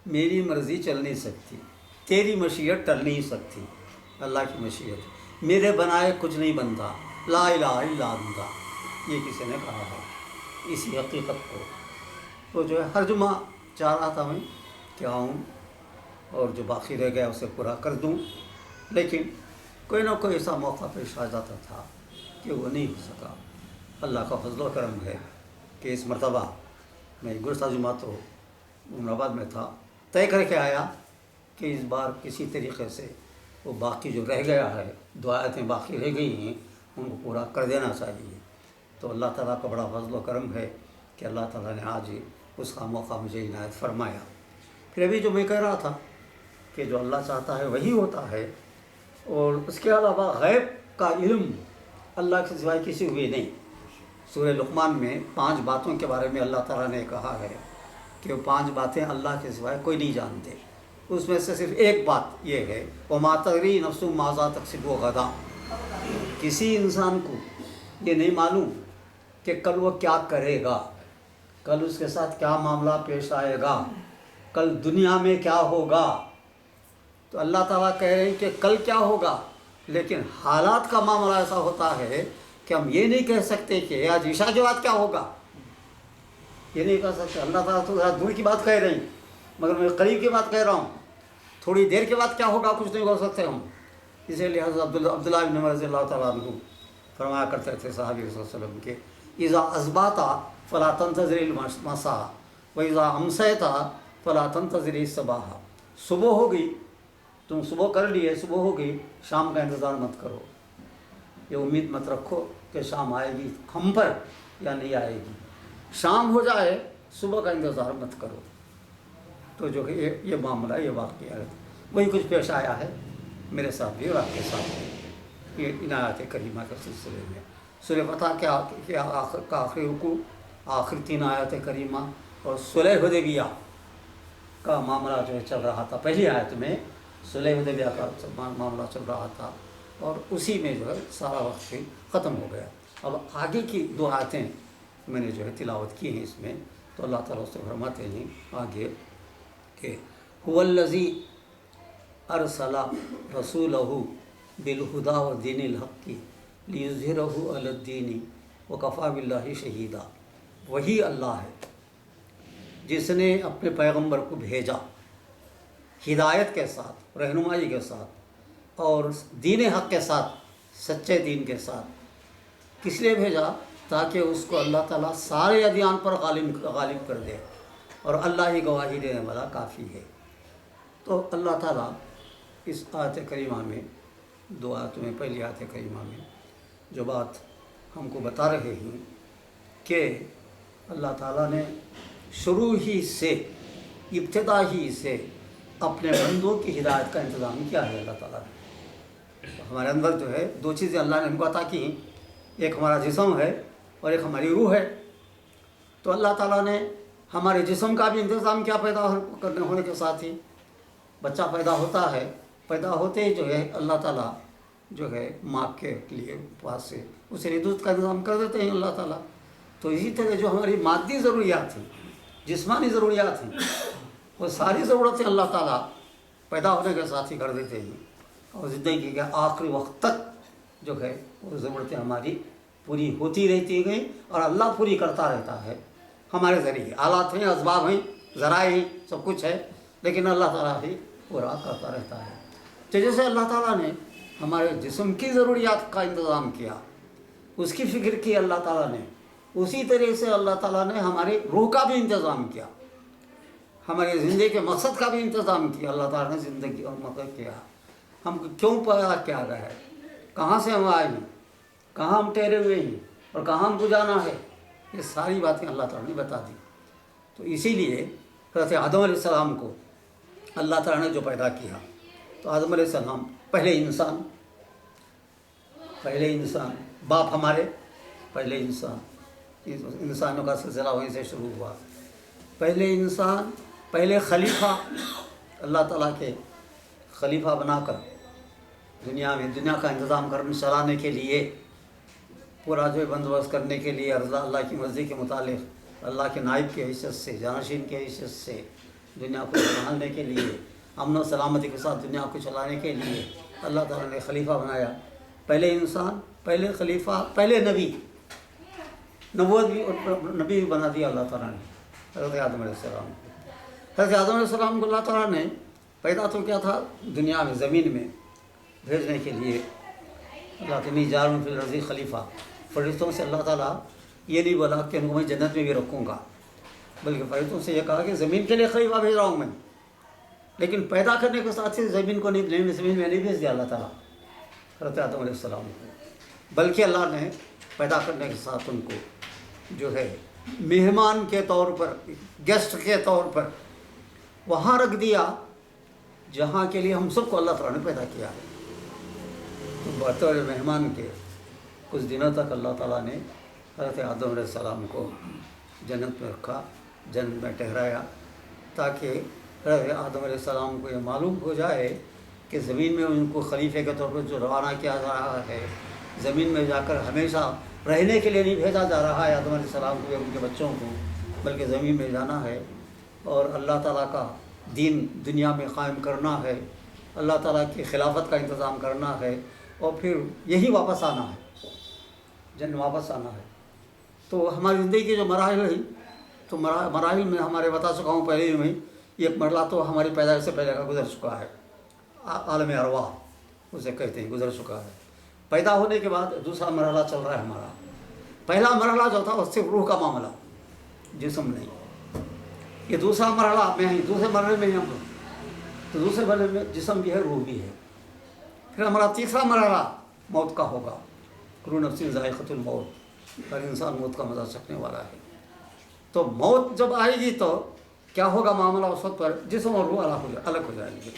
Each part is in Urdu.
میری مرضی چل نہیں سکتی، تیری مشیت ٹل نہیں سکتی، اللہ کی مشیت، میرے بنائے کچھ نہیں بنتا، لا الہ الا انت، یہ کسی نے کہا ہے اسی حقیقت کو۔ تو جو ہے ہر جمعہ چاہ رہا تھا میں کہ آؤں اور جو باقی رہ گیا اسے پورا کر دوں، لیکن کوئی نہ کوئی ایسا موقع پیش آ جاتا تھا کہ وہ نہیں ہو سکا۔ اللہ کا فضل و کرم ہے کہ اس مرتبہ میں گزشتہ جمعہ تو عمر آباد میں تھا، طے کر کے آیا کہ اس بار کسی طریقے سے وہ باقی جو رہ گیا ہے، دو آیتیں باقی رہ گئی ہیں، ان کو پورا کر دینا چاہیے۔ تو اللہ تعالیٰ کا بڑا فضل و کرم ہے کہ اللہ تعالیٰ نے آج اس کا موقع مجھے عنایت فرمایا۔ پھر ابھی جو میں کہہ رہا تھا کہ جو اللہ چاہتا ہے وہی ہوتا ہے، اور اس کے علاوہ غیب کا علم اللہ کے سوائے کسی ہوئے نہیں۔ سورہ لقمان میں 5 باتوں کے بارے میں اللہ تعالیٰ نے کہا ہے کہ وہ 5 باتیں اللہ کے سوائے کوئی نہیں جانتے۔ اس میں سے صرف ایک بات یہ ہے، وَمَا تَدْرِي نَفْسٌ مَاذَا تَكْسِبُ غَدًا۔ کسی انسان کو یہ نہیں معلوم کہ کل وہ کیا کرے گا، کل اس کے ساتھ کیا معاملہ پیش آئے گا، کل دنیا میں کیا ہوگا۔ تو اللہ تعالیٰ کہہ رہے ہیں کہ کل کیا ہوگا، لیکن حالات کا معاملہ ایسا ہوتا ہے کہ ہم یہ نہیں کہہ سکتے کہ آج عشاء کے بعد کیا ہوگا، یہ نہیں کہہ سکتے۔ اللہ تعالیٰ تو ذرا دور کی بات کہہ رہے ہیں، مگر میں قریب کی بات کہہ رہا ہوں، تھوڑی دیر کے بعد کیا ہوگا کچھ نہیں کہہ سکتے ہم۔ اسی لحاظ عبداللہ بن عمر رضی اللہ تعالیٰ عنہ فرمایا کرتے تھے صحابی رسول صلی اللہ علیہ وسلم کے، اذا اصبحت فلا تنتظر المساء واذا امسیت فلا تنتظر الصباح۔ صبح ہو گئی، تم صبح کر لیے، صبح ہو گئی، شام کا انتظار مت کرو، یہ امید مت رکھو کہ شام آئے گی ہم پر یا نہیں آئے گی، شام ہو جائے صبح کا انتظار مت کرو۔ تو جو کہ یہ معاملہ، یہ واقعہ ہے، وہی کچھ پیش آیا ہے میرے ساتھ بھی اور آپ کے ساتھ بھی، یہ عنایت کریمہ کے سلسلے میں۔ سورہ فتح کے آخری رکوع، آخر 3 آیات کریمہ اور صلح حدیبیہ کا معاملہ جو ہے چل رہا تھا۔ پہلی آیت میں صلح حدیبیہ کا معاملہ چل رہا تھا اور اسی میں جو ہے سارا وقت ختم ہو گیا۔ اب آگے کی 2 آیتیں میں نے جو ہے تلاوت کی ہیں اس میں، تو اللہ تعالیٰ سے فرماتے ہیں آگے کہ هو الذی ارسل رسولہ بالہدی ودین الحق لیظہرہ علی الدین وکفی باللہ شہیدا۔ وہی اللہ ہے جس نے اپنے پیغمبر کو بھیجا ہدایت کے ساتھ، رہنمائی کے ساتھ اور دین حق کے ساتھ، سچے دین کے ساتھ۔ کس لیے بھیجا؟ تاکہ اس کو اللہ تعالیٰ سارے ادیان پر غالب کر دے، اور اللہ ہی گواہی دینے والا کافی ہے۔ تو اللہ تعالیٰ اس آیت کریمہ میں، 2 آیتوں میں، پہلی آیت کریمہ میں جو بات ہم کو بتا رہے ہیں کہ اللہ تعالیٰ نے شروع ہی سے، ابتدا ہی سے اپنے بندوں کی ہدایت کا انتظام کیا ہے۔ اللہ تعالیٰ نے ہمارے اندر جو ہے 2 چیزیں اللہ نے ہم کو عطا کی ہیں، ایک ہمارا جسم ہے اور ایک ہماری روح ہے۔ تو اللہ تعالیٰ نے ہمارے جسم کا بھی انتظام کیا پیدا ہونے کے ساتھ ہی۔ بچہ پیدا ہوتا ہے، پیدا ہوتے ہی جو ہے اللہ تعالیٰ جو ہے ماں کے لیے پاس سے اسے لیے دودھ کا انتظام کر دیتے ہیں اللہ تعالیٰ۔ تو اسی طرح جو ہماری مادی ضروریات ہیں، جسمانی ضروریات ہیں، وہ ساری ضرورتیں اللہ تعالیٰ پیدا ہونے کے ساتھ ہی کر دیتے ہیں، اور زندگی کے آخری وقت تک جو ہے وہ ضرورتیں ہماری پوری ہوتی رہتی ہیں، اور اللہ پوری کرتا رہتا ہے ہمارے ذریعے۔ آلات ہیں، اسباب ہیں، ذرائع ہیں، سب کچھ ہے، لیکن اللہ تعالیٰ ہی پورا کرتا رہتا ہے۔ تو جیسے اللہ تعالیٰ نے ہمارے جسم کی ضروریات کا انتظام کیا، اس کی فکر کی اللہ تعالیٰ نے، اسی طرح سے اللہ تعالیٰ نے ہماری روح کا بھی انتظام کیا، ہماری زندگی کے مقصد کا بھی انتظام کیا۔ اللہ تعالیٰ نے زندگی اور مقصد کیا، ہم کو کیوں پیدا کیا گیا ہے، کہاں سے ہم آئے ہیں، کہاں ہم ٹھہرے ہوئے ہیں اور کہاں ہم کو جانا ہے، یہ ساری باتیں اللہ تعالیٰ نے بتا دی۔ تو اسی لیے حضرت آدم علیہ السلام کو اللہ تعالیٰ نے جو پیدا کیا، تو آدم علیہ السلام پہلے انسان، باپ ہمارے پہلے انسان، انسانوں کا سلسلہ وہیں سے شروع ہوا۔ پہلے انسان، پہلے خلیفہ، اللہ تعالیٰ کے خلیفہ بنا کر دنیا کا انتظام چلانے کے لیے، پورا جو بندوبست کرنے کے لیے، اللہ کی مرضی کے مطابق اللہ کے نائب کی حیثیت سے، جانشین کی حیثیت سے دنیا کو سنبھالنے کے لیے، امن و سلامتی کے ساتھ دنیا کو چلانے کے لیے اللہ تعالیٰ نے خلیفہ بنایا۔ پہلے انسان، پہلے خلیفہ، پہلے نبی، نبوت بھی اور نبی بھی بنا دیا اللہ تعالیٰ نے حضرت آدم علیہ السلام کو۔ حضرت آدم علیہ السلام کو اللہ تعالیٰ نے پیدا تو کیا تھا دنیا میں، زمین میں بھیجنے کے لیے۔ اللہ تعالیٰ جعل فی الارض خلیفہ، فرشتوں سے اللہ تعالیٰ یہ نہیں بولا کہ ان کو میں جنت میں بھی رکھوں گا، بلکہ فرشتوں سے یہ کہا کہ زمین کے لیے خلیفہ بھیج رہا ہوں میں، لیکن پیدا کرنے کے ساتھ ہی زمین کو نہیں، زمین میں نہیں بھیج دیا اللہ تعالیٰ حضرت آدم علیہ السلام کو، بلکہ اللہ نے پیدا کرنے کے ساتھ ان کو جو ہے مہمان کے طور پر، گیسٹ کے طور پر وہاں رکھ دیا جہاں کے لیے ہم سب کو اللہ تعالیٰ نے پیدا کیا ہے۔ تو بطور مہمان کے کچھ دنوں تک اللہ تعالیٰ نے حضرت آدم علیہ السلام کو جنت میں رکھا، جنت میں ٹھہرایا، تاکہ حضرت آدم علیہ السلام کو یہ معلوم ہو جائے کہ زمین میں ان کو خلیفے کے طور پر جو روانہ کیا جا رہا ہے، زمین میں جا کر ہمیشہ رہنے کے لیے نہیں بھیجا جا رہا ہے آدم علیہ السلام کو یا ان کے بچوں کو، بلکہ زمین میں جانا ہے اور اللہ تعالیٰ کا دین دنیا میں قائم کرنا ہے، اللہ تعالیٰ کی خلافت کا انتظام کرنا ہے، اور پھر یہی واپس آنا ہے، جن واپس آنا ہے۔ تو ہماری زندگی کے جو مراحل ہیں، تو مراحل میں ہمارے بتا چکا ہوں پہلے ہی میں، ایک مرحلہ تو ہماری پیدائش سے پہلے کا گزر چکا ہے، عالم ارواح اسے کہتے ہیں، گزر چکا ہے۔ پیدا ہونے کے بعد دوسرا مرحلہ چل رہا ہے ہمارا۔ پہلا مرحلہ جو تھا وہ صرف روح کا معاملہ، جسم نہیں۔ یہ دوسرا مرحلہ میں ہے، دوسرے مرحلے میں ہم لوگ، تو دوسرے مرحلے میں جسم بھی ہے، روح بھی ہے۔ پھر ہمارا تیسرا مرحلہ موت کا ہوگا، کل نفس ذائقۃ الموت، ہر انسان موت کا مزہ چکھنے والا ہے۔ تو موت جب آئے گی تو کیا ہوگا معاملہ اس وقت پر؟ جسم اور روح الگ ہو جائیں گے،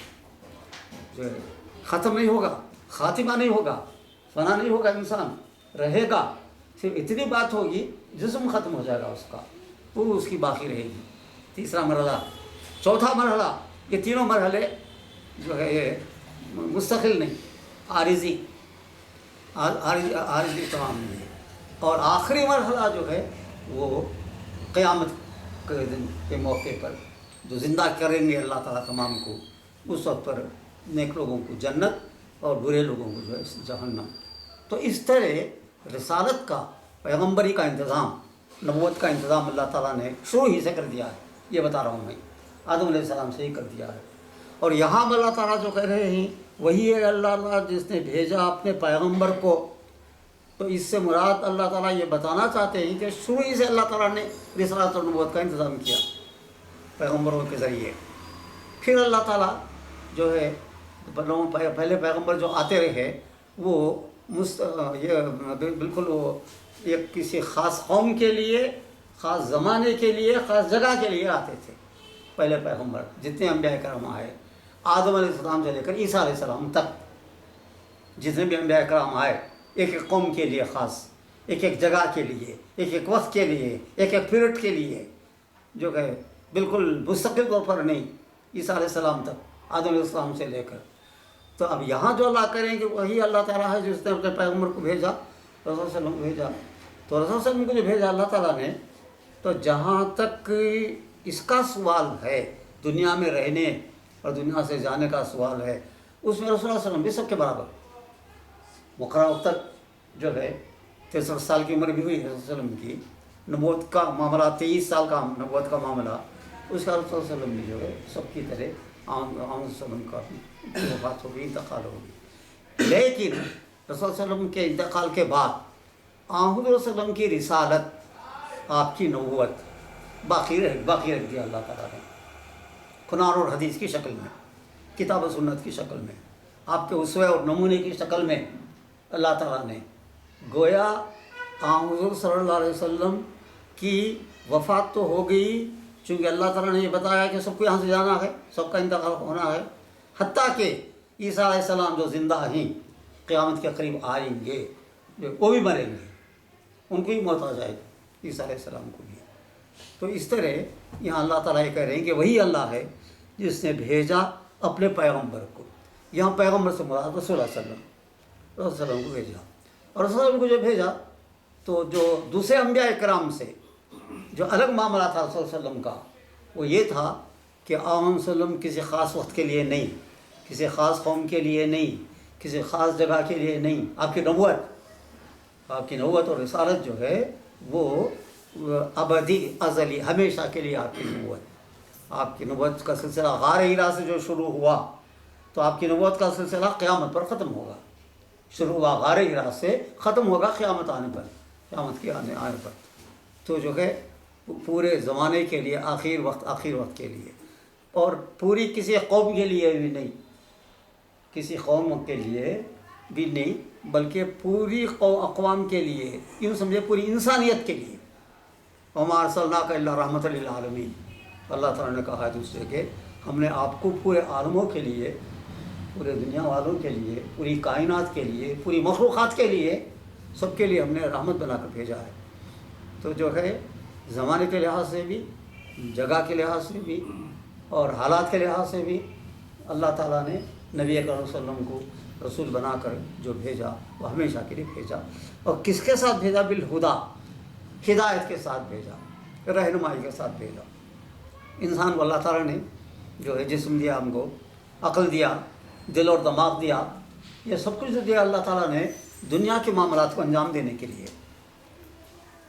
جو ہے ختم نہیں ہوگا، خاتمہ نہیں ہوگا، فنا نہیں ہوگا، انسان رہے گا۔ صرف اتنی بات ہوگی جسم ختم ہو جائے گا اس کا، روح اس کی باقی رہے گی۔ تیسرا مرحلہ، چوتھا مرحلہ، یہ تینوں مرحلے جو ہے یہ مستقل نہیں، عارضی تمام نہیں ہے۔ اور آخری مرحلہ جو ہے وہ قیامت کے دن کے موقع پر جو زندہ کریں گے اللہ تعالیٰ تمام کو، اس وقت پر نیک لوگوں کو جنت اور برے لوگوں کو جو ہے جہنم۔ تو اس طرح رسالت کا، پیغمبری کا انتظام، نبوت کا انتظام اللہ تعالیٰ نے شروع ہی سے کر دیا ہے، یہ بتا رہا ہوں میں، آدم علیہ السلام سے ہی کر دیا ہے۔ اور یہاں اللہ تعالیٰ جو کہہ رہے ہیں وہی ہے اللہ جس نے بھیجا اپنے پیغمبر کو۔ تو اس سے مراد اللہ تعالیٰ یہ بتانا چاہتے ہیں کہ شروع ہی سے اللہ تعالیٰ نے رسالت اور نبوت کا انتظام کیا پیغمبروں کے ذریعے۔ پھر اللہ تعالیٰ جو ہے پہلے پیغمبر جو آتے رہے وہ یہ بالکل وہ ایک کسی خاص قوم کے لیے، خاص زمانے کے لیے، خاص جگہ کے لیے آتے تھے۔ پہلے پیغمبر جتنے انبیاء کرام آئے، آدم علیہ السلام سے لے کر عیسیٰ علیہ السلام تک جتنے بھی انبیاء کرام آئے، ایک ایک قوم کے لیے خاص، ایک ایک جگہ کے لیے، ایک ایک وقت کے لیے، ایک ایک پیریڈ کے لیے، جو کہ بالکل مستقل طور پر نہیں، عیسیٰ علیہ السلام تک، آدم علیہ السلام سے لے کر۔ تو اب یہاں جو اللہ کریں گے وہی اللہ تعالیٰ ہے جس نے اپنے پیغمبر کو بھیجا، رسول صلی اللہ علیہ وسلم کو بھیجا۔ تو رسول صلی اللہ علیہ وسلم کو جو بھیجا اللہ تعالیٰ نے، تو جہاں تک اس کا سوال ہے، دنیا میں رہنے اور دنیا سے جانے کا سوال ہے، اس میں رسول اللہ علیہ وسلم بھی سب کے برابر۔ مقررہ وقت تک جو ہے 63 سال کی عمر بھی ہوئی ہے رسول اللہ علیہ وسلم کی، نبوت کا معاملہ 23 سال کا نبوت کا معاملہ، اس کا رسول اللہ علیہ وسلم بھی جو ہے سب کی طرح عام وسلم کا وفات ہوگی، انتقال ہوگی۔ لیکن رسول صلی اللہ علیہ وسلم کے انتقال کے بعد حضور صلی اللہ علیہ وسلم کی رسالت، آپ کی نبوت باقی رکھ دیا اللہ تعالیٰ نے، قرآن اور حدیث کی شکل میں، کتاب و سنت کی شکل میں، آپ کے اسوے اور نمونے کی شکل میں اللہ تعالیٰ نے گویا حضور صلی اللہ علیہ وسلم کی وفات تو ہو گئی، چونکہ اللہ تعالیٰ نے یہ بتایا کہ سب کو یہاں سے جانا ہے، سب کا انتقال ہونا ہے، حتیٰ کہ عیسیٰ علیہ السلام جو زندہ ہیں قیامت کے قریب آئیں گے، وہ بھی مریں گے، ان کو بھی موت آ جائے گی، عیسیٰ علیہ السلام کو بھی۔ تو اس طرح یہاں اللہ تعالیٰ یہ کہہ رہے ہیں کہ وہی اللہ ہے جس نے بھیجا اپنے پیغمبر کو۔ یہاں پیغمبر سے مراد رسول اللہ صلی اللہ علیہ وسلم، رسول اللہ علیہ وسلم کو بھیجا، اور رسول اللہ علیہ وسلم کو جو بھیجا تو جو دوسرے انبیاء کرام سے جو الگ معاملہ تھا رسول صلی اللہ علیہ وسلم کا، وہ یہ تھا کہ آقا صلی اللہ علیہ وسلم کسی خاص وقت کے لیے نہیں، کسی خاص قوم کے لیے نہیں، کسی خاص جگہ کے لیے نہیں. آپ کی نبوت اور رسالت جو ہے وہ ابدی ازلی ہمیشہ کے لیے آپ کی نبوت کا سلسلہ غار ہیرا سے جو شروع ہوا تو آپ کی نبوت کا سلسلہ قیامت پر ختم ہوگا. شروع ہوا غار ہیرا سے، ختم ہوگا قیامت آنے پر، قیامت کے آنے پر. تو جو ہے پورے زمانے کے لیے، آخر وقت کے لیے، اور پوری کسی قوم کے لیے بھی نہیں، کسی قوم کے لیے بھی نہیں، بلکہ پوری اقوام کے لیے، یوں سمجھے پوری انسانیت کے لیے. وما ارسلناک الا رحمۃ للعالمین. اللہ تعالیٰ نے کہا ہے دوسرے کہ ہم نے آپ کو پورے عالموں کے لیے، پورے دنیا والوں کے لیے، پوری کائنات کے لیے، پوری مخلوقات کے لیے، سب کے لیے ہم نے رحمت بنا کر بھیجا ہے. تو جو ہے زمانے کے لحاظ سے بھی، جگہ کے لحاظ سے بھی، اور حالات کے لحاظ سے بھی اللہ تعالیٰ نے نبی اکرم صلی اللہ علیہ وسلم کو رسول بنا کر جو بھیجا وہ ہمیشہ کے لیے بھیجا. اور کس کے ساتھ بھیجا؟ بالہدا، ہدایت کے ساتھ بھیجا، رہنمائی کے ساتھ بھیجا. انسان کو اللہ تعالیٰ نے جو ہے جسم دیا، ہم کو عقل دیا، دل اور دماغ دیا، یہ سب کچھ دیا اللہ تعالیٰ نے دنیا کے معاملات کو انجام دینے کے لیے،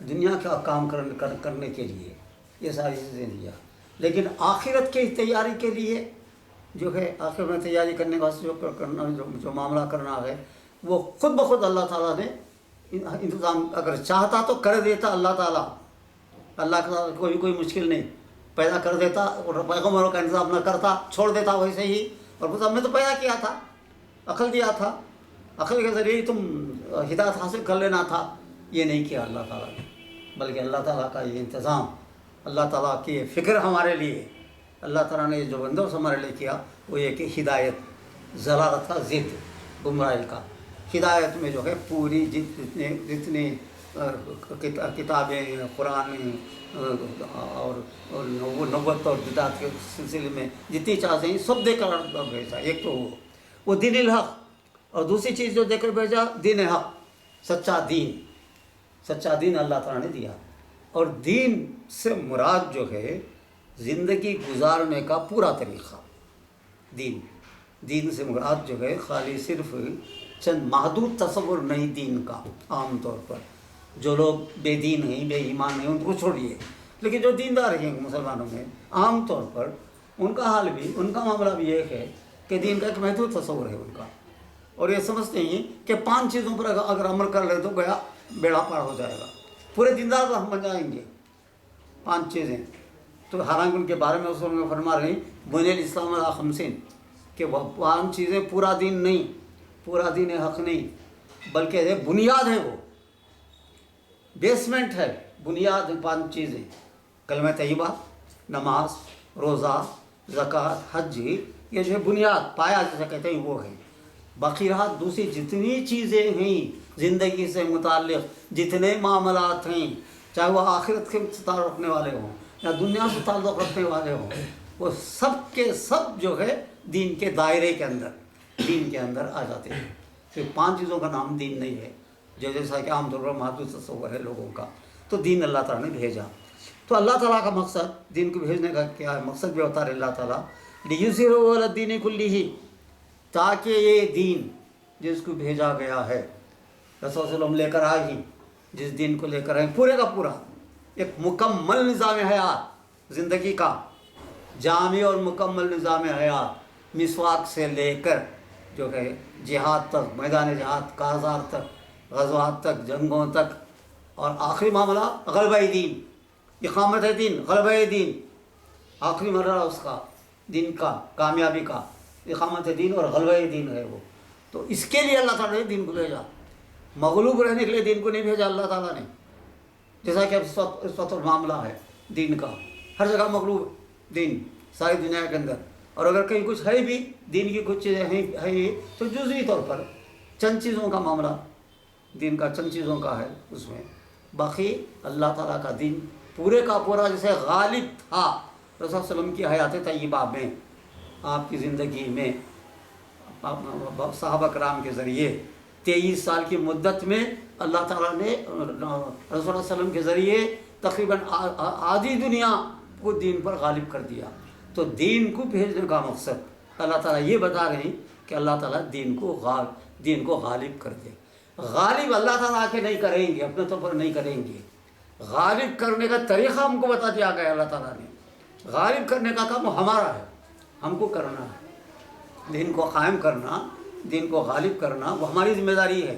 دنیا کا کام کرنے کے لیے یہ ساری چیزیں دیا. لیکن آخرت کی تیاری کے لیے جو ہے، آخر میں تیاری کرنے کا جو معاملہ کرنا ہے وہ خود بخود اللہ تعالیٰ نے انتظام اگر چاہتا تو کر دیتا. اللہ تعالیٰ کا کوئی مشکل نہیں، پیدا کر دیتا اور پیغمبروں کا انتظام نہ کرتا، چھوڑ دیتا ویسے ہی. اور بس ہم نے تو پیدا کیا تھا، عقل دیا تھا، عقل کے ذریعے تم ہدایت حاصل کر لینا تھا. یہ نہیں کیا اللہ تعالیٰ نے، بلکہ اللہ تعالیٰ کا یہ انتظام، اللہ تعالیٰ کی یہ فکر ہمارے لیے، اللہ تعالیٰ نے جو بندوبست ہمارے لیے کیا وہ یہ کہ ہدایت، ضلالت کا ضد، گمراہی کا. ہدایت میں جو ہے پوری جتنی کتابیں، قرآن اور نبوت اور بدعت کے سلسلے میں جتنی چاہتے ہیں سب دے کر بھیجا. ایک تو وہ دین الحق، اور دوسری چیز جو دے کر بھیجا دین حق، سچا دین اللہ تعالیٰ نے دیا. اور دین سے مراد جو ہے زندگی گزارنے کا پورا طریقہ. دین سے مراد جو ہے خالی صرف چند محدود تصور نہیں دین کا. عام طور پر جو لوگ بے دین ہیں، بے ایمان ہیں، ان کو چھوڑیے، لیکن جو دیندار ہیں مسلمانوں میں عام طور پر ان کا حال بھی، ان کا معاملہ بھی یہ ہے کہ دین کا ایک محدود تصور ہے ان کا. اور یہ سمجھتے ہیں کہ 5 چیزوں پر اگر عمل کر لے تو گیا بیڑا پار ہو جائے گا، پورے دیندار ہم بن جائیں گے. 5 چیزیں تو حالانکہ ان کے بارے میں اس میں فرما رہے ہیں بنی الاسلام علی 50 کہ وہ 5 چیزیں پورا دین نہیں، پورا دین حق نہیں، بلکہ بنیاد ہے، وہ بیسمنٹ ہے، بنیاد 5 چیزیں: کلمہ طیبہ، نماز، روزہ، زکوٰۃ، حج. یہ جو ہے بنیاد، پایا جسے کہتے ہیں وہ ہے. باقی رہا دوسری جتنی چیزیں ہیں زندگی سے متعلق، جتنے معاملات ہیں، چاہے وہ آخرت کے تعلق رکھنے والے ہوں یا دنیا سے تعلق رکھنے والے ہوں، وہ سب کے سب جو ہے دین کے دائرے کے اندر، دین کے اندر آ جاتے ہیں. صرف 5 چیزوں کا نام دین نہیں ہے، جیسا کہ عام طور پر محدود تصور ہے لوگوں کا. تو دین اللہ تعالیٰ نے بھیجا. تو اللہ تعالیٰ کا مقصد دین کو بھیجنے کا کیا ہے؟ مقصد بھی ہوتا ہے اللہ تعالیٰ لِیُظْہِرَهُ عَلَى الدِّینِ کُلِّهِ، تاکہ یہ دین جس کو بھیجا گیا ہے، رسول صلی اللہ علیہ وسلم لے کر آئے ہیں، جس دین کو لے کر آئے پورے کا پورا ایک مکمل نظام حیات، زندگی کا جامع اور مکمل نظام حیات، مسواک سے لے کر جو ہے جہاد تک، میدان جہاد، کارزار تک، غزوات تک، جنگوں تک، اور آخری معاملہ غلبہ دین، اقامت دین، غلبہ دین، آخری مرحلہ اس کا دین کا کامیابی کا اقامت دین اور غلبہ دین ہے وہ. تو اس کے لیے اللہ تعالیٰ نے دین کو بھیجا. مغلوب رہنے کے لیے دین کو نہیں بھیجا اللہ تعالیٰ نے، جیسا کہ اس وقت معاملہ ہے دین کا. ہر جگہ مغلوب دین ساری دنیا کے اندر. اور اگر کہیں کچھ ہے بھی دین کی کچھ چیزیں ہیں تو جزوی طور پر چند چیزوں کا معاملہ دین کا، چند چیزوں کا ہے اس میں. باقی اللہ تعالیٰ کا دین پورے کا پورا جیسے غالب تھا رسول صلی اللہ علیہ وسلم کی حیات طیبہ میں، آپ کی زندگی میں صحابہ کرام کے ذریعے 23 سال کی مدت میں اللہ تعالیٰ نے رسول اللہ علیہ وسلم کے ذریعے تقریباً آدھی دنیا کو دین پر غالب کر دیا. تو دین کو بھیجنے کا مقصد اللہ تعالیٰ یہ بتا رہے ہیں کہ اللہ تعالیٰ دین کو غالب کر دے۔ غالب اللہ تعالیٰ آ کے نہیں کریں گے، اپنے طور پر نہیں کریں گے، غالب کرنے کا طریقہ ہم کو بتا دیا گیا اللہ تعالیٰ نے۔ غالب کرنے کا کام ہمارا ہے، ہم کو کرنا ہے، دین کو قائم کرنا، دین کو غالب کرنا وہ ہماری ذمہ داری ہے۔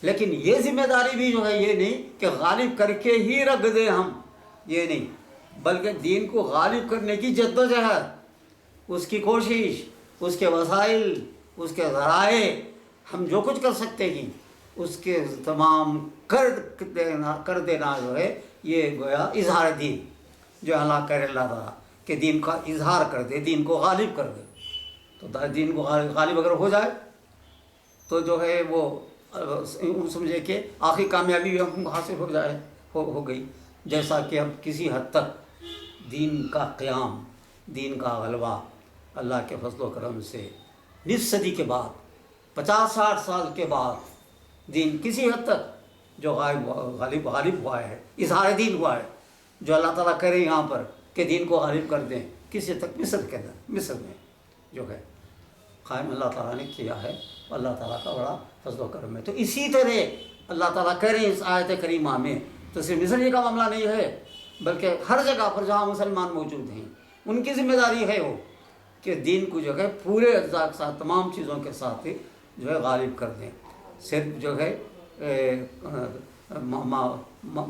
لیکن یہ ذمہ داری بھی جو ہے یہ نہیں کہ غالب کر کے ہی رکھ دیں ہم، یہ نہیں، بلکہ دین کو غالب کرنے کی جدوجہد، اس کی کوشش، اس کے وسائل، اس کے ذرائع، ہم جو کچھ کر سکتے ہیں اس کے تمام کر دینا جو ہے یہ گویا اظہار دین، جو اللہ کرے اللہ تعالیٰ کہ دین کا اظہار کر دے، دین کو غالب کر دے۔ تو دین کو غالب اگر ہو جائے تو جو ہے وہ سمجھے کہ آخری کامیابی بھی ہم کو حاصل ہو گئی، جیسا کہ اب کسی حد تک دین کا قیام، دین کا غلبہ اللہ کے فضل و کرم سے نصف صدی کے بعد، 50-60 سال کے بعد دین کسی حد تک جو غالب ہوا ہے، اظہار دین ہوا ہے، جو اللہ تعالیٰ کرے یہاں پر کہ دین کو غالب کر دیں، کسی حد تک مصر کے اندر، مصر میں جو ہے قائم اللہ تعالیٰ نے کیا ہے، اللہ تعالیٰ کا بڑا فضل و کرم ہے۔ تو اسی طرح اللہ تعالیٰ کرے اس آیت کریمہ میں، تو صرف مصر ہی کا معاملہ نہیں ہے بلکہ ہر جگہ پر جہاں مسلمان موجود ہیں ان کی ذمہ داری ہے وہ کہ دین کو جو ہے پورے اجزاء کے ساتھ، تمام چیزوں کے ساتھ جو ہے غالب کر دیں۔ صرف جو ہے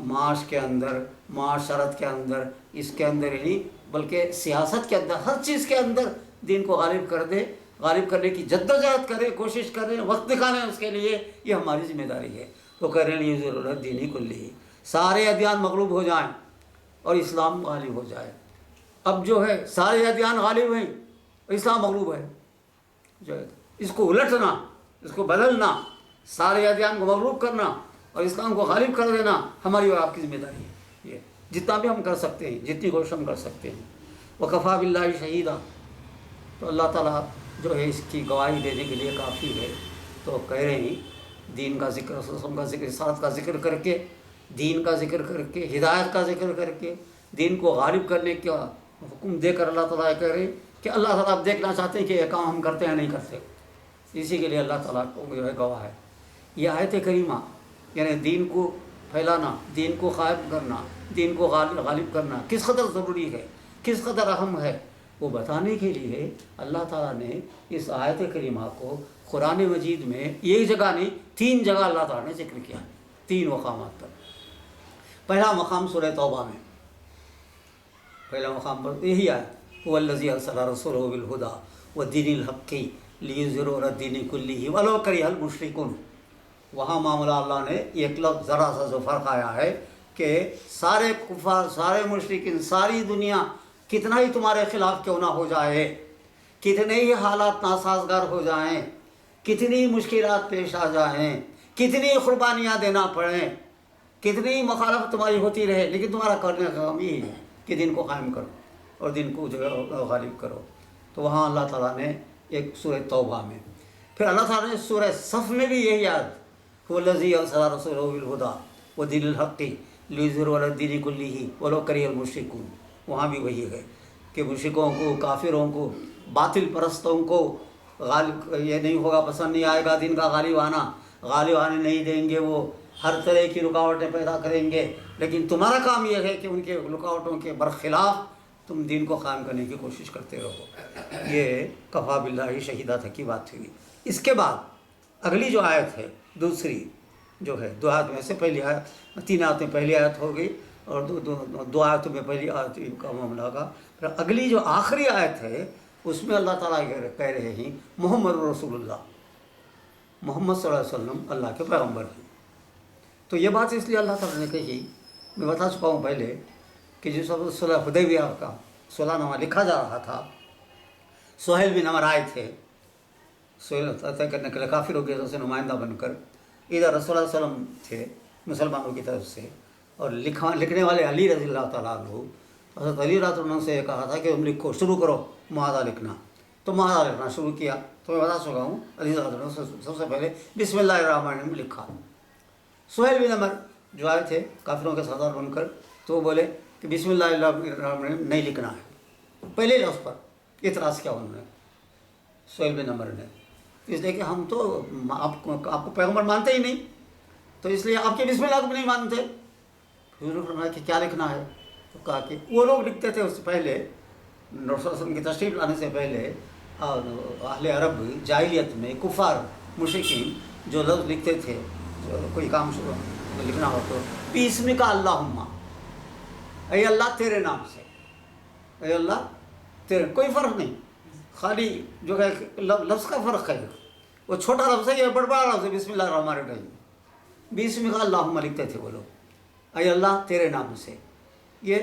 معاش کے اندر، معاشرت کے اندر، اس کے اندر ہی نہیں بلکہ سیاست کے اندر، ہر چیز کے اندر دین کو غالب کر دے، غالب کرنے کی جدوجہد کرے، کوشش کریں، وقت نکالیں اس کے لیے، یہ ہماری ذمہ داری ہے۔ تو کہہ رہے ہیں یہ ضرورت دینی کلی، سارے ادیان مغلوب ہو جائیں اور اسلام غالب ہو جائے۔ اب جو ہے سارے ادیان غالب ہیں اور اسلام مغلوب ہے، جو ہے اس کو الٹنا، اس کو بدلنا، سارے ادیان کو مغلوب کرنا اور اسلام کو غالب کر دینا ہماری اور آپ کی ذمہ داری ہے۔ یہ جتنا بھی ہم کر سکتے ہیں، جتنی کوشش ہم کر سکتے ہیں۔ وَكَفَى بِاللَّهِ شَهِيدًا، تو اللہ تعالیٰ جو ہے اس کی گواہی دینے کے لیے کافی ہے۔ تو کہہ رہے ہیں دین کا ذکر، رسول کا ذکر، رسالت کا ذکر کر کے، دین کا ذکر کر کے، ہدایت کا ذکر کر کے، دین کو غالب کرنے کا حکم دے کر اللہ تعالیٰ کہہ رہے ہیں کہ اللہ تعالیٰ آپ دیکھنا چاہتے ہیں کہ یہ کام ہم کرتے ہیں نہیں کرتے، اسی کے لیے اللہ تعالیٰ کو جو ہے گواہ ہے۔ یہ آیت کریمہ یعنی دین کو پھیلانا، دین کو قائم کرنا، دین کو غالب کرنا کس قدر ضروری ہے، کس قدر اہم ہے، وہ بتانے کے لیے اللہ تعالیٰ نے اس آیت کریمہ کو قرآن مجید میں ایک جگہ نہیں 3 جگہ اللہ تعالیٰ نے ذکر کیا، 3 مقامات پر۔ پہلا مقام سورہ توبہ میں، پہلا مقام پر یہی آیت هو الذی ارسل رسولہ بالہدی ودین الحق لیظہرہ علی الدین کلہ ولو کرہ المشرکون۔ وہاں معاملہ اللہ نے ایک لفظ ذرا سا جو فرق آیا ہے کہ سارے کفار، سارے مشرکین، ساری دنیا کتنا ہی تمہارے خلاف کیوں نہ ہو جائے، کتنے ہی حالات ناسازگار ہو جائیں، کتنی مشکلات پیش آ جائیں، کتنی قربانیاں دینا پڑیں، کتنی مخالفت تمہاری ہوتی رہے، لیکن تمہارا کرنے کا کام یہی ہے کہ دین کو قائم کرو اور دین کو جو ہے غالب کرو۔ تو وہاں اللہ تعالیٰ نے ایک سورہ توبہ میں، پھر اللہ تعالیٰ نے سورہ صف میں بھی یہی یاد هو الذی ارسل رسولہ بالہدی ودین الحق لیظہرہ علی الدین کلہ ولو کرہ المشرکون۔ وہاں بھی وہی ہے کہ مشرکوں کو، کافروں کو، باطل پرستوں کو غالب یہ نہیں ہوگا، پسند نہیں آئے گا دین کا غالب آنے نہیں دیں گے، وہ ہر طرح کی رکاوٹیں پیدا کریں گے، لیکن تمہارا کام یہ ہے کہ ان کے رکاوٹوں کے برخلاف تم دین کو قائم کرنے کی کوشش کرتے رہو۔ یہ کفا باللہ شہیدہ تک کی بات ہوئی۔ اس کے بعد اگلی جو آیت ہے دوسری جو ہے، 2 آیت میں سے پہلی آیت، 3 آیت میں پہلی آیت ہو گئی اور 2 آیتوں میں پہلی آیت کا معاملہ کا، پھر اگلی جو آخری آیت ہے اس میں اللہ تعالیٰ کہہ رہے ہیں محمد رسول اللہ، محمد صلی اللہ علیہ وسلم اللہ کے پیغمبر ہیں۔ تو یہ بات اس لیے اللہ تعالیٰ نے کہی، میں بتا چکا ہوں پہلے کہ جس وقت صلح حدیبیہ کا صلح نامہ لکھا جا رہا تھا، سہیل بن عمر آئے تھے صلح طے کرنے کے لیے کافروں کی طرف سے نمائندہ بن کر، ادھر رسول اللہ علیہ وسلم تھے مسلمانوں کی طرف سے، اور لکھنے والے علی رضی اللہ تعالیٰ عنہ، حضرت علی رضی اللہ عنہ سے یہ کہا تھا کہ تم لکھو، شروع کرو معاہدہ لکھنا۔ تو معاہدہ لکھنا شروع کیا، تو میں بتا چکا ہوں علی رضی اللہ عنہ سب سے پہلے بسم اللہ الرحمن الرحیم لکھا۔ سہیل بن عمر جو آئے تھے کافروں کے سردار بن کر، تو وہ بولے کہ بسم اللہ الرحمن الرحیم نہیں لکھنا ہے، پہلے لفظ پر اعتراض کیا انہوں نے سہیل بن عمر نے، اس لیے کہ ہم تو آپ کو پیغمبر مانتے ہی نہیں، تو اس لیے آپ کے بسم اللہ کو بھی نہیں مانتے۔ حضور نے فرمایا کہ کیا لکھنا ہے؟ تو کہا کہ وہ لوگ لکھتے تھے اس سے پہلے، رسول صلی اللہ علیہ وسلم کی تشریف لانے سے پہلے اہل عرب جاہلیت میں کفار مشرکین جو لفظ لکھتے تھے، کوئی کام شروع لکھنا ہو تو بسمک اللہم، اے اللہ تیرے نام سے، اے اللہ تیرے، کوئی فرق نہیں، خالی جو ہے لفظ کا فرق ہے، وہ چھوٹا لفظ ہے، یہ بڑا لفظ ہے، بسم اللہ الرحمن الرحیم، بسمک اللہم لکھتے تھے وہ لوگ، اے اللہ تیرے نام سے، یہ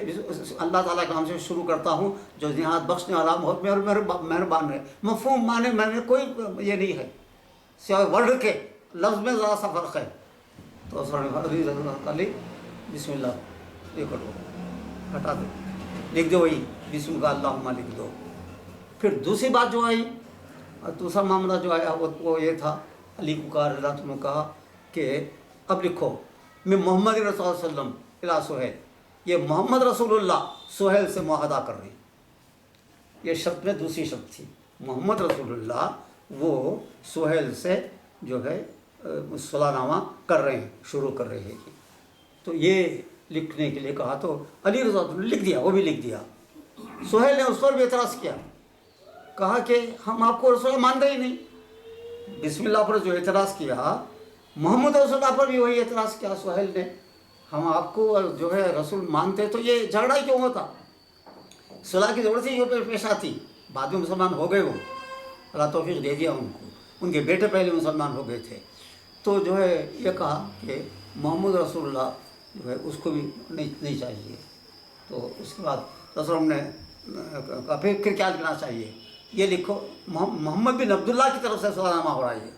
اللہ تعالیٰ کے نام سے شروع کرتا ہوں جو نہایت بخشنے والا بہت مہربان ہے۔ مفہوم معنی میں کوئی یہ نہیں ہے، سوائے ورڈ کے لفظ میں ذرا سا فرق ہے۔ تو علی بسم اللہ یہ کرو، ہٹا دو، لکھ دو وہی بسم کا اللہم لکھ دو۔ پھر دوسری بات جو آئی، دوسرا معاملہ جو آیا وہ یہ تھا، علی کو کہا رضی اللہ عنہ نے کہا کہ اب لکھو میں محمد رسول اللہ صلی اللہ علیہ وسلم الی سہیل، یہ محمد رسول اللہ سہیل سے معاہدہ کر رہی، یہ شرط میں دوسری شرط تھی، محمد رسول اللہ وہ سہیل سے جو ہے صلح نامہ کر رہے ہیں، شروع کر رہے ہیں۔ تو یہ لکھنے کے لیے کہا تو علی رضی اللہ عنہ نے لکھ دیا، وہ بھی لکھ دیا۔ سہیل نے اس پر بھی اعتراض کیا، کہا کہ ہم آپ کو رسول مانتے ہی نہیں، بسم اللہ پر جو اعتراض کیا، محمد رسول اللہ پر بھی وہی اعتراض کیا سہیل نے، ہم آپ کو جو ہے رسول مانتے تو یہ جھگڑا ہی کیوں ہوتا، صلح کی ضرورت ہی پیش آتی۔ بعد میں مسلمان ہو گئے، وہ اللہ توفیق دے دیا ان کو، ان کے بیٹے پہلے مسلمان ہو گئے تھے۔ تو جو ہے یہ کہا کہ محمد رسول اللہ جو ہے اس کو بھی نہیں چاہیے۔ تو اس کے بعد رسول نے کہا پھر کیا لکھنا چاہیے؟ یہ لکھو محمد بن عبداللہ کی طرف سے صلح نامہ ہو رہا ہے،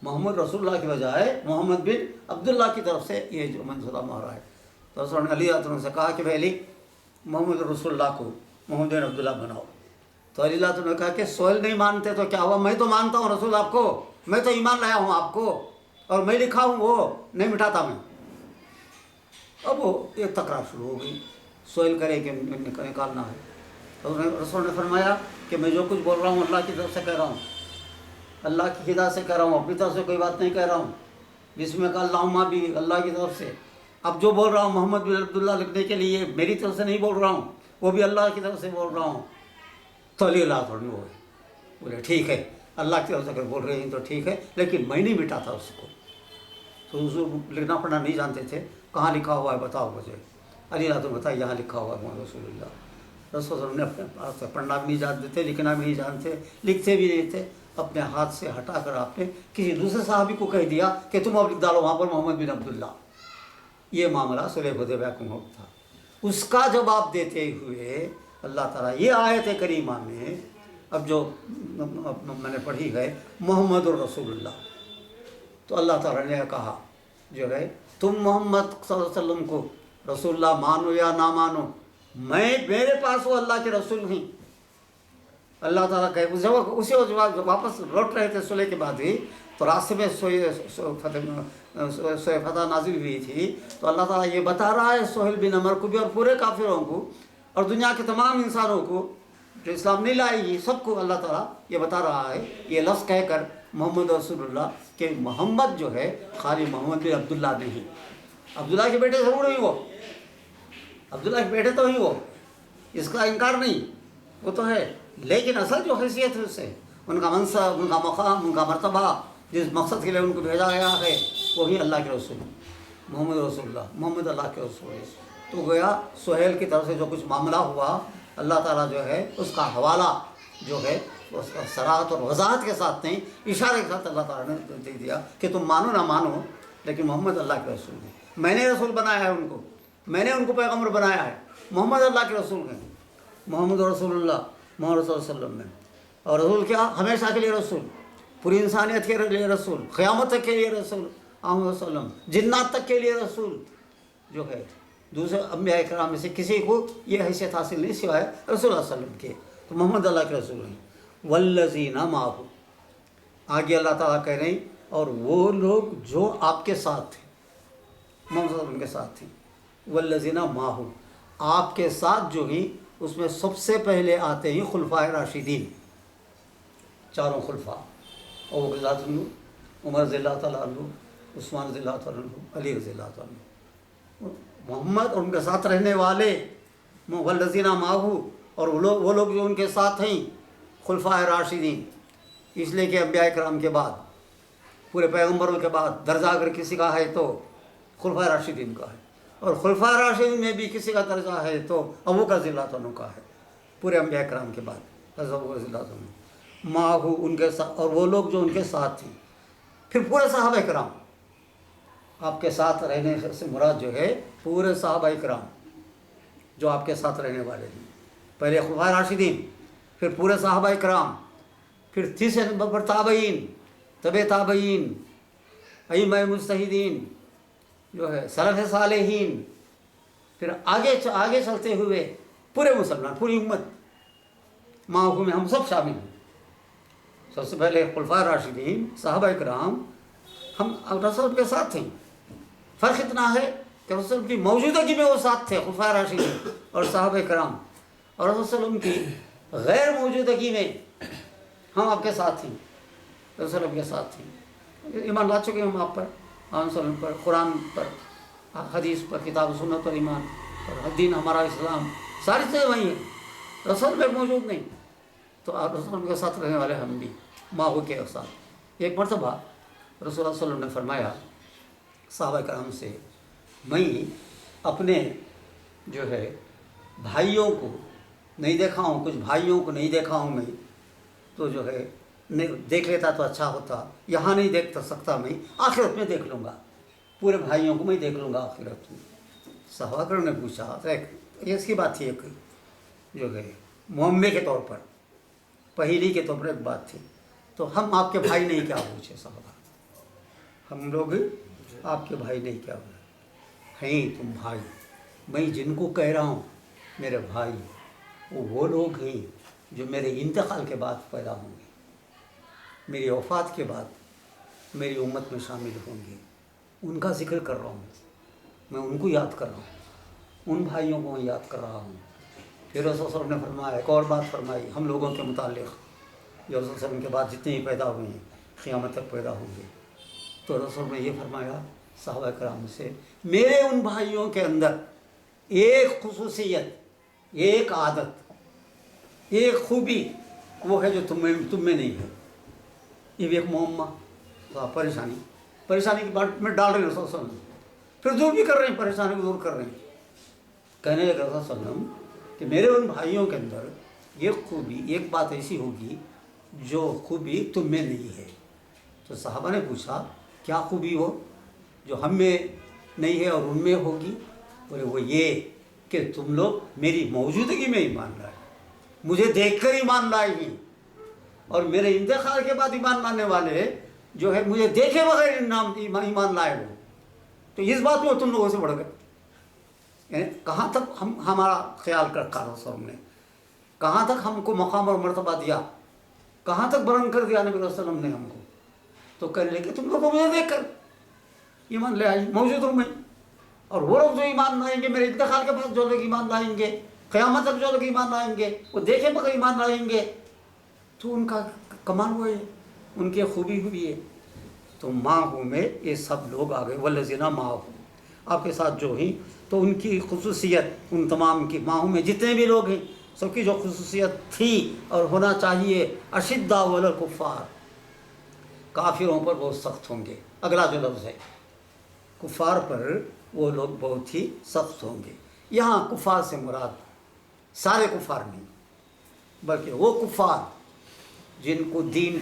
محمد رسول اللہ کی بجائے محمد بن عبداللہ کی طرف سے یہ جو صلح نامہ ہو رہا ہے۔ تو رسول نے علی رضی اللہ عنہ سے کہا کہ بھائی علی محمد رسول اللہ کو محمد بن عبداللہ بناؤ۔ تو علی اللہ عنہ نے کہا کہ سہیل نہیں مانتے تو کیا ہوا، میں تو مانتا ہوں رسول آپ کو، میں تو ایمان لایا ہوں آپ کو، اور میں لکھا ہوں وہ نہیں مٹاتا میں۔ اب وہ ایک تکرار شروع ہو گئی، سہیل کرے کہ نکالنا ہے۔ تو رسول نے فرمایا کہ میں جو کچھ بول رہا ہوں اللہ کی طرف سے کہہ رہا ہوں، اللہ کی ہدایت سے کہہ رہا ہوں، اپنی طرف سے کوئی بات نہیں کہہ رہا ہوں، بسم کا اللہم بھی اللہ کی طرف سے۔ اب جو بول رہا ہوں محمد بن عبداللہ لکھنے کے لیے میری طرف سے نہیں بول رہا ہوں، وہ بھی اللہ کی طرف سے بول رہا ہوں۔ تو علی اللہ تھوڑی وہ بولے ٹھیک ہے، اللہ کی طرف سے اگر بول رہے ہیں تو ٹھیک ہے، لیکن میں نہیں مٹاتا اس کو۔ تو حضور لکھنا پڑھنا نہیں جانتے تھے، کہاں لکھا ہوا ہے بتاؤ مجھے۔ علی اللہ تو بتایا یہاں لکھا ہوا ہے محمد رسول اللہ۔ رسول اللہ نے اپنے پاس سے پڑھنا بھی نہیں جانتے تھے، لکھنا بھی نہیں جانتے، لکھتے بھی نہیں تھے، اپنے ہاتھ سے ہٹا کر آپ نے کسی دوسرے صحابی کو کہہ دیا کہ تم اب لکھ ڈالو وہاں پر محمد بن عبداللہ۔ یہ معاملہ صلح حدیبیہ کا وقت تھا۔ اس کا جواب دیتے ہوئے اللہ تعالیٰ یہ آیت کریمہ میں اب جو میں نے پڑھی ہے محمد الرسول اللہ، تو اللہ تعالیٰ نے کہا جو ہے تم محمد صلی اللہ علیہ وسلم کو رسول اللہ مانو یا نہ مانو، میرے پاس وہ اللہ کے رسول نہیں۔ اللہ تعالیٰ کہ اسی وقت واپس لوٹ رہے تھے صلح کے بعد ہی، تو راستے میں سورہ فتح نازل ہوئی تھی، تو اللہ تعالیٰ یہ بتا رہا ہے سہیل بن عمر کو بھی اور پورے کافروں کو اور دنیا کے تمام انسانوں کو جو اسلام نہیں لائے گی، سب کو اللہ تعالیٰ یہ بتا رہا ہے یہ لفظ کہہ کر محمد رسول اللہ کہ محمد جو ہے خالی محمد بن عبداللہ نہیں، عبداللہ کے بیٹے ضرور ہی وہ، عبداللہ کے بیٹے تو ہی وہ، اس کا انکار نہیں، وہ تو ہے، لیکن اصل جو حیثیت ہے اس سے ان کا منصب، ان کا مقام، ان کا مرتبہ، جس مقصد کے لیے ان کو بھیجا گیا ہے وہی اللہ کے رسول محمد رسول اللہ، محمد اللہ کے رسول ہے۔ تو گویا سہیل کی طرف سے جو کچھ معاملہ ہوا، اللہ تعالیٰ جو ہے اس کا حوالہ جو ہے اس کا صراحت اور وضاحت کے ساتھ نہیں، اشارے کے ساتھ اللہ تعالیٰ نے دے دیا کہ تم مانو نہ مانو لیکن محمد اللہ کے رسول ہیں، میں نے رسول بنایا ہے ان کو، میں نے ان کو پیغمبر بنایا ہے، محمد اللہ کے رسول ہیں، محمد رسول اللہ محمد رسول اللہ علیہ وسلم میں۔ اور رسول کیا؟ ہمیشہ کے لیے رسول، پوری انسانیت کے لیے رسول، قیامت تک کے لیے رسول محمد صلی اللہ علیہ وسلم، جنات تک کے لیے رسول جو ہے، دوسرے انبیاء کرام میں سے کسی کو یہ حیثیت حاصل نہیں سوائے رسول اللہ صلی اللہ علیہ وسلم کے، تو محمد اللہ کے رسول ہیں۔ والذین معہ، آگے اللہ تعالیٰ کہہ رہے ہیں اور وہ لوگ جو آپ کے ساتھ تھے، محمد صلی اللہ علیہ وسلم کے ساتھ تھے، والذین معہ، آپ کے ساتھ جو ہی اس میں سب سے پہلے آتے ہیں خلفائے راشدین، چاروں خلفاء، ابو بکر رضی اللہ عنہ، عمر رضی اللہ تعالیٰ عنہ، عثمان رضی اللہ تعالیٰ عنہ، علی رضی اللہ تعالیٰ عنہ، محمد اور ان کے ساتھ رہنے والے والذین معہ، اور وہ لوگ جو ان کے ساتھ ہیں خلفائے راشدین، اس لیے کہ انبیاء کرام کے بعد، پورے پیغمبروں کے بعد درجہ اگر کسی کا ہے تو خلفائے راشدین کا ہے، اور خلفائے راشدین میں بھی کسی کا درجہ ہے تو ابو بکر رضی اللہ عنہ کا ہے، پورے انبیاء کرام کے بعد حضرت ابو بکر رضی اللہ عنہ معہ، ان کے ساتھ، اور وہ لوگ جو ان کے ساتھ تھے، پھر پورے صحابہ کرام، آپ کے ساتھ رہنے سے مراد جو ہے پورے صحابہ کرام جو آپ کے ساتھ رہنے والے ہیں، پہلے خلفائے راشدین، پھر پورے صحابہ کرام، پھر تیسرے نمبر پر تابعین، تبع تابعین، ائمہ مجتہدین جو ہے، سلف صالحین، پھر آگے چلتے ہوئے پورے مسلمان، پوری امت، معاہوں میں ہم سب شامل ہیں۔ سب سے پہلے خلفائے راشدین، صحابہ کرام، ہم رسول کے ساتھ تھے۔ فرق اتنا ہے کہ رسول کی موجودگی میں وہ ساتھ تھے، خلفائے راشدین اور صحابہ کرام، اور رسول کی غیر موجودگی میں ہم آپ کے ساتھ ہیں، رسول کے ساتھ ہیں۔ ایمان لا چکے ہم آپ پر، وسلم پر، قرآن پر، حدیث پر، کتاب و سنت پر ایمان، اور دین ہمارا اسلام، ساری چیزیں وہی ہیں، رسول میں موجود نہیں، تو رسول کے ساتھ رہنے والے ہم بھی ماحول کے ساتھ۔ ایک مرتبہ رسول اللہ صلی اللہ علیہ وسلم نے فرمایا صحابہ کرام سے، میں اپنے جو ہے بھائیوں کو نہیں دیکھا ہوں، کچھ بھائیوں کو نہیں دیکھا ہوں میں، تو جو ہے دیکھ لیتا تو اچھا ہوتا، یہاں نہیں دیکھ سکتا میں، آخرت میں دیکھ لوں گا، پورے بھائیوں کو میں دیکھ لوں گا آخرت میں۔ صحابہ کرام نے پوچھا، یہ اس کی بات تھی، ایک جو ہے معمے کے طور پر، پہیلی کے طور پر ایک بات تھی، تو ہم آپ کے بھائی نہیں کیا پوچھے صحابہ، ہم لوگ آپ کے بھائی نہیں کیا ہوئے ہیں، تم بھائی، میں جن کو کہہ رہا ہوں میرے بھائی، وہ لوگ ہیں جو میرے انتقال کے بعد پیدا ہوں گے، میری وفات کے بعد میری امت میں شامل ہوں گے، ان کا ذکر کر رہا ہوں، میں ان کو یاد کر رہا ہوں، ان بھائیوں کو میں یاد کر رہا ہوں۔ پھر رسول صلی اللہ علیہ وسلم نے فرمایا، ایک اور بات فرمائی ہم لوگوں کے متعلق، جو رسول صلی اللہ علیہ وسلم کے بعد جتنے ہی پیدا ہوئے ہیں قیامت تک پیدا ہوں گے، تو رسول نے یہ فرمایا صحابہ کرام سے، میرے ان بھائیوں کے اندر ایک خصوصیت، ایک عادت، ایک خوبی وہ ہے جو تم میں نہیں ہے۔ یہ بھی ایک معمہ، پریشانی کی بات میں ڈال رہے ہیں رسول صلی اللہ علیہ وسلم، پھر دور بھی کر رہے ہیں، پریشانی کو دور کر رہے ہیں۔ کہنے لگے رسول صلی اللہ علیہ وسلم کہ میرے ان بھائیوں کے اندر ایک خوبی، ایک بات ایسی ہوگی جو خوبی تم میں نہیں ہے۔ تو صحابہ نے پوچھا کیا خوبی ہو جو ہم میں نہیں ہے اور ان میں ہوگی؟ بولے وہ یہ کہ تم لوگ میری موجودگی میں ایمان لائے، مجھے دیکھ کر ایمان لائے ہیں، اور میرے انتقال کے بعد ایمان لانے والے جو ہے مجھے دیکھے بغیر ایمان لائے ہو، تو اس بات میں تم لوگوں سے بڑھ گئے۔ یعنی کہاں تک ہمارا خیال رکھا رسول نے، کہاں تک ہم کو مقام اور مرتبہ دیا، کہاں تک بلند کر دیا نبی صلی اللہ علیہ وسلم نے ہم کو، تو کہنے لگے تم لوگوں مجھے دیکھ کر ایمان لے آئی، موجود ہوں میں، اور وہ لوگ جو ایمان لائیں گے میرے انتقال کے بعد، جو لوگ ایمان لائیں گے قیامت تک، جو لوگ ایمان لائیں گے وہ دیکھے بغیر ایمان لائیں گے، تو ان کا کمال ہوئے، ان کی خوبی ہوئی ہے۔ تو معہو میں یہ سب لوگ آ گئے، والذین معہو، آپ کے ساتھ جو ہیں، تو ان کی خصوصیت، ان تمام کی، معہو میں جتنے بھی لوگ ہیں سب کی جو خصوصیت تھی اور ہونا چاہیے، اشداء علی الکفار، کافروں پر بہت سخت ہوں گے۔ اگلا جو لفظ ہے کفار پر، وہ لوگ بہت ہی سخت ہوں گے۔ یہاں کفار سے مراد سارے کفار نہیں، بلکہ وہ کفار جن کو دین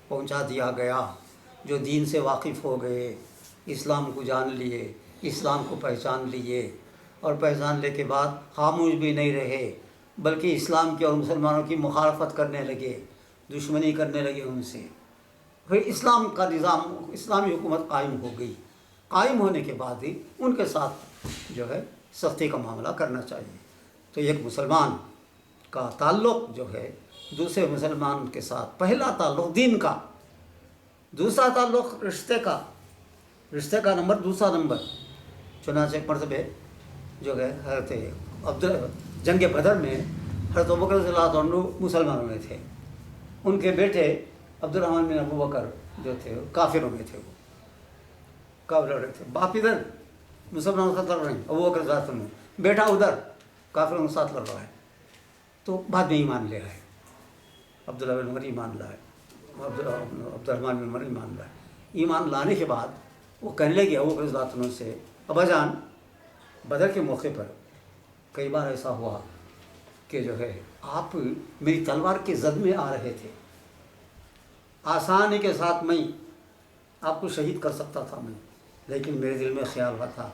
پہنچا دیا گیا، جو دین سے واقف ہو گئے، اسلام کو جان لیے، اسلام کو پہچان لیے، اور پہچاننے کے بعد خاموش بھی نہیں رہے، بلکہ اسلام کی اور مسلمانوں کی مخالفت کرنے لگے، دشمنی کرنے لگے ان سے۔ پھر اسلام کا نظام، اسلامی حکومت قائم ہو گئی، قائم ہونے کے بعد ہی ان کے ساتھ جو ہے سختی کا معاملہ کرنا چاہیے۔ تو ایک مسلمان کا تعلق جو ہے دوسرے مسلمان کے ساتھ، پہلا تعلق دین کا، دوسرا تعلق رشتے کا نمبر، دوسرا نمبر، چنانچہ ایک مرتبہ جو ہے حضرت جنگ بدر میں حضرت ابوبکر رضی اللہ عنہ مسلمانوں میں تھے، ان کے بیٹے عبد الرحمن بن ابو بکر جو تھے کافروں میں تھے، وہ کافر لڑ رہے تھے، باپ ادھر مسلمانوں کے ساتھ لڑ رہے ہیں، ابو بکر ذات میں بیٹا ادھر کافروں کے ساتھ لڑ رہا ہے، تو بعد میں ایمان لے آئے، عبداللہ بن عمر ایمان لائے، عبد الرحمن بن عمر ایمان لائے۔ ایمان لانے کے بعد وہ کہنے لگے ابو بکر ذات عنہ سے، ابا جان بدر کے موقع پر کئی بار ایسا ہوا کہ جو ہے آپ میری تلوار کے زد میں آ رہے تھے، آسانی کے ساتھ میں آپ کو شہید کر سکتا تھا میں، لیکن میرے دل میں خیال ہوا تھا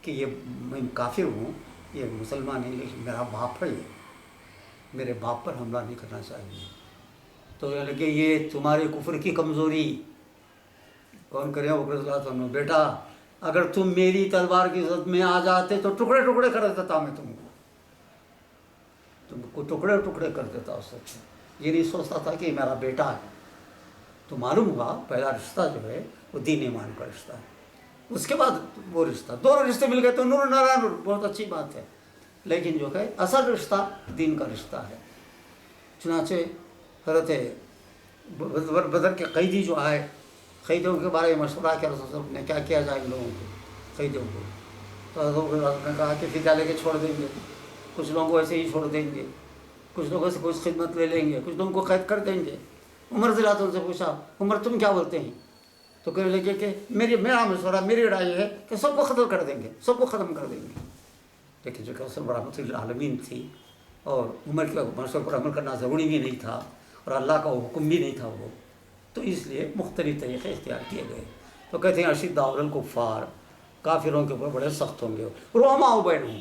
کہ یہ میں کافر ہوں، یہ مسلمان ہے، لیکن میرا باپ ہے، یہ میرے باپ پر حملہ نہیں کرنا چاہیے۔ تو یہ لگے یہ تمہارے کفر کی کمزوری کون کرے؟ ابو بکر رضی اللہ عنہ، بیٹا اگر تم میری تلوار کی زد میں آ جاتے تو ٹکڑے ٹکڑے کر دیتا میں تم کو ٹکڑے ٹکڑے کر دیتا اس وقت، یہ نہیں سوچتا تھا کہ میرا بیٹا ہے۔ تو معلوم ہوا پہلا رشتہ جو ہے وہ دین ایمان کا رشتہ ہے، اس کے بعد وہ رشتہ، دونوں رشتے مل گئے تو نور نارا نور، بہت اچھی بات ہے، لیکن جو ہے اصل رشتہ دین کا رشتہ ہے۔ چنانچہ حضرت بدر کے قیدی جو آئے، قیدیوں کے بارے میں مشورہ کیا رسول صلی اللہ علیہ وسلم نے، کیا کیا جائے ان لوگوں کو، قیدیوں کو؟ تو حضرت نے کہا کہ فدیہ لے کے چھوڑ دیں گے، کچھ لوگوں کو ایسے ہی چھوڑ دیں گے، کچھ لوگوں سے کچھ خدمت لے لیں گے، کچھ لوگوں کو قید کر دیں گے۔ عمر رضی اللہ عنہ سے پوچھا، عمر تم کیا بولتے ہیں؟ تو کہنے لگے کہ میرا مشورہ، میری رائے ہے کہ سب کو ختم کر دیں گے، سب کو ختم کر دیں گے۔ لیکن جو کہ رسول رحمۃ للعالمین تھی اور عمر کے مشورے پر عمل کرنا ضروری بھی نہیں تھا اور اللہ کا حکم بھی نہیں تھا وہ، تو اس لیے مختلف طریقے اختیار کیے گئے۔ تو کہتے ہیں اشداء علی الکفار، کافروں کے اوپر بڑے سخت ہوں گے، رحماء بینہم،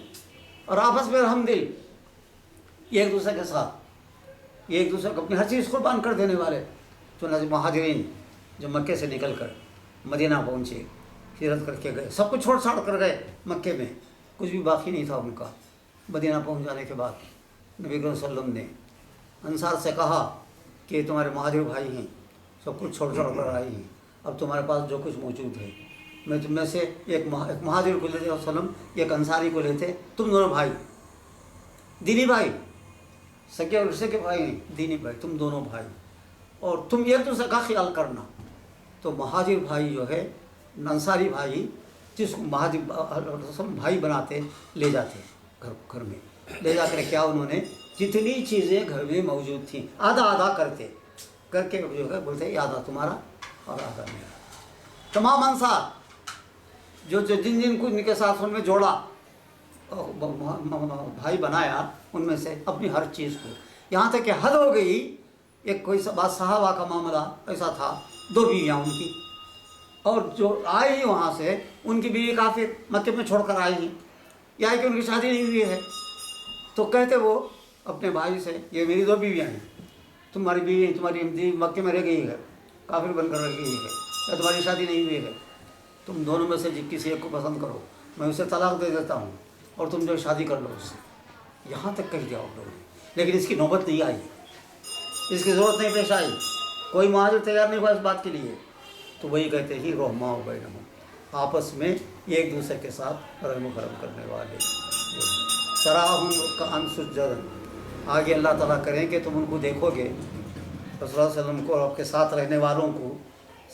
اور آپس میں رحم دل، ایک دوسرے کے ساتھ، ایک دوسرے کو اپنی ہر چیز قربان کر دینے والے۔ چنانچہ مہاجرین جو مکے سے نکل کر مدینہ پہنچے، ہجرت کر کے گئے، سب کچھ چھوڑ چھاڑ کر گئے، مکے میں کچھ بھی باقی نہیں تھا ان کا۔ مدینہ پہنچ جانے کے بعد نبی کریم صلی اللہ علیہ وسلم نے انصار سے کہا کہ تمہارے مہاجر بھائی ہیں، سب کچھ چھوڑ چھوڑ کر آئی ہیں، اب تمہارے پاس جو کچھ موجود ہے، میں تم میں سے ایک مہاجر کو لیتے وسلم، ایک انصاری کو لیتے، تم دونوں بھائی، دینی بھائی، سکے اور رشتے کے بھائی ہیں، دینی بھائی، تم دونوں بھائی، اور تم ایک دوسرے کا خیال کرنا۔ تو مہاجر بھائی جو ہے، انصاری بھائی، جس کو مہاجر بھائی بناتے، لے جاتے گھر میں، لے جا کر کیا انہوں نے جتنی چیزیں گھر میں موجود تھیں آدھا آدھا کرتے، کر کے جو ہے بولتے یہ آدھا تمہارا اور آدھا میرا۔ تمام انصار جو جن جن کو ان کے ساتھ ان میں جوڑا، بھائی بنایا، ان میں سے اپنی ہر چیز کو، یہاں تک کہ حد ہو گئی۔ ایک کوئی بات صحابہ کا معاملہ ایسا تھا، 2 بیویاں ان کی، اور جو آئی ہی وہاں سے ان کی بیوی کافر مکے میں چھوڑ کر آئی ہیں، یا کہ ان کی شادی نہیں ہوئی ہے، تو کہتے وہ اپنے بھائی سے یہ میری 2 بیویاں ہیں، تمہاری بیوی تمہاری بیوی مکے میں رہ گئی ہے، کافر بن کر رہ گئی ہے، یا تمہاری شادی نہیں ہوئی ہے، تم دونوں میں سے کسی ایک کو پسند کرو، میں اسے طلاق دے دیتا ہوں اور تم جو شادی کر لو اس سے۔ یہاں تک کہہ دیا ان لوگوں نے، لیکن اس کی نوبت نہیں آئی، اس کی ضرورت نہیں پیش آئی، کوئی مہاجر تیار نہیں ہوا اس بات کے لیے۔ تو وہی کہتے ہی رحماء بینہم، آپس میں ایک دوسرے کے ساتھ رحم و کرم کرنے والے۔ تراہم رکعا سجدا، آگے اللہ تعالیٰ کریں کہ تم ان کو دیکھو گے، رسول اللہ صلی اللہ علیہ وسلم کو اور آپ کے ساتھ رہنے والوں کو،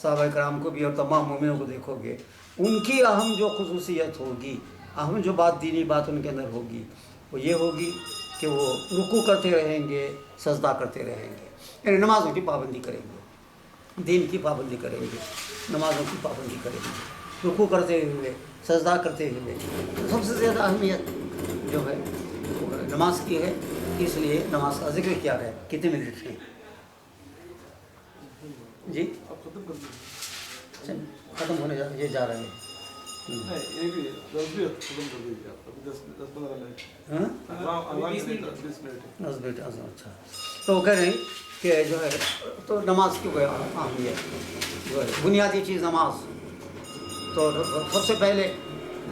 صحابہ کرام کو بھی اور تمام مومنوں کو دیکھو گے، ان کی اہم جو خصوصیت ہوگی، اہم جو بات دینی بات ان کے اندر ہوگی، وہ یہ ہوگی کہ وہ رکوع کرتے رہیں گے، سجدہ کرتے رہیں گے، یعنی نمازوں کی پابندی کریں گے، دین کی پابندی کریں گے، نمازوں کی پابندی کریں گے، رکوع کرتے ہوئے، سجدہ کرتے ہوئے۔ سب سے زیادہ اہمیت جو ہے نماز کی ہے، اس لیے نماز کا ذکر کیا گیا۔ کتنے منٹ ہیں جی؟ ختم ہونے یہ جا رہے ہیں۔ اچھا، تو وہ کہہ رہے ہیں کہ جو ہے تو نماز کی کوئی اہمیت جو ہے بنیادی چیز نماز۔ تو سب سے پہلے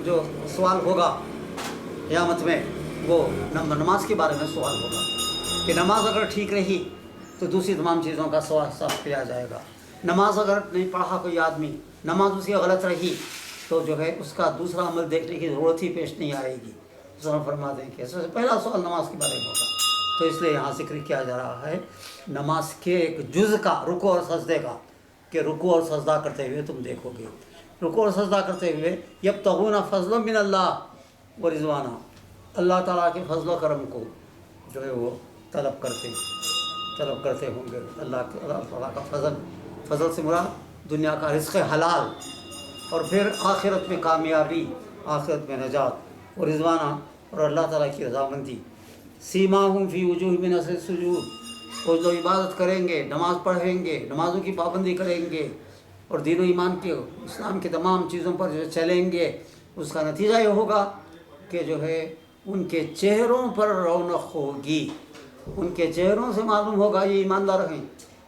جو سوال ہوگا قیامت میں وہ نماز کے بارے میں سوال ہوگا کہ نماز اگر ٹھیک رہی تو دوسری تمام چیزوں کا سوال صاف کیا جائے گا۔ نماز اگر نہیں پڑھا کوئی آدمی، نماز اس کی غلط رہی تو جو ہے اس کا دوسرا عمل دیکھنے کی ضرورت ہی پیش نہیں آئے گی، سوال فرماتے ہیں کہ سب سے پہلا سوال نماز کے بارے میں ہوگا، تو اس لیے یہاں ذکر کیا جا رہا ہے نماز کے ایک جز کا، رکوع اور سجدے کا، کہ رکوع اور سجدہ کرتے ہوئے تم دیکھو گے، رکوع اور سجدہ کرتے ہوئے یبتغون فضلا من اللہ و رضوانہ، اللہ تعالیٰ کے فضل و کرم کو جو ہے وہ طلب کرتے ہوں گے، اللہ تعالیٰ کا فضل سے مراد دنیا کا رزق حلال، اور پھر آخرت میں کامیابی، آخرت میں نجات، اور رضوانہ اور اللہ تعالیٰ کی رضامندی۔ سیماہم فی وجوہہم من اثر السجود، وہ جو عبادت کریں گے، نماز پڑھیں گے، نمازوں کی پابندی کریں گے، اور دین و ایمان کے، اسلام کی تمام چیزوں پر جو چلیں گے، اس کا نتیجہ یہ ہوگا کہ جو ہے ان کے چہروں پر رونق ہوگی، ان کے چہروں سے معلوم ہوگا یہ ایماندار ہیں،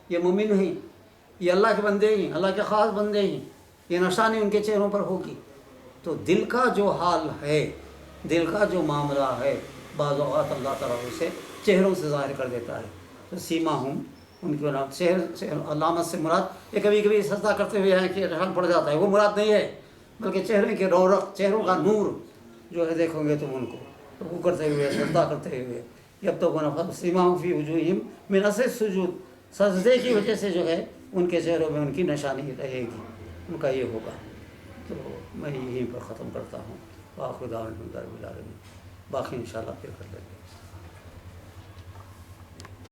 یہ مومن ہیں، یہ اللہ کے بندے ہیں، اللہ کے خاص بندے ہیں، یہ نشانی ان کے چہروں پر ہوگی۔ تو دل کا جو حال ہے، دل کا جو معاملہ ہے، بعض اوقات اللہ تعالیٰ اسے چہروں سے ظاہر کر دیتا ہے۔ تو سیماہم، ان کے نام چہر، علامت سے مراد یہ کبھی کبھی سجدہ کرتے ہوئے ہے کہ رحم پڑ جاتا ہے، وہ مراد نہیں ہے، بلکہ چہرے کے رونق، چہروں کا نور جو ہے دیکھو گے تم ان کو رکوع کرتے ہوئے، سجدہ کرتے ہوئے، یبتغون سیماہم فی وجوہہم من اثر السجود، سجدے کی وجہ سے جو ہے ان کے چہروں میں ان کی نشانی رہے گی، ان کا یہ ہوگا۔ تو میں یہیں پر ختم کرتا ہوں، وآخر دعوانا الحمد للہ رب العالمین، باقی انشاءاللہ پھر کر لیں گے۔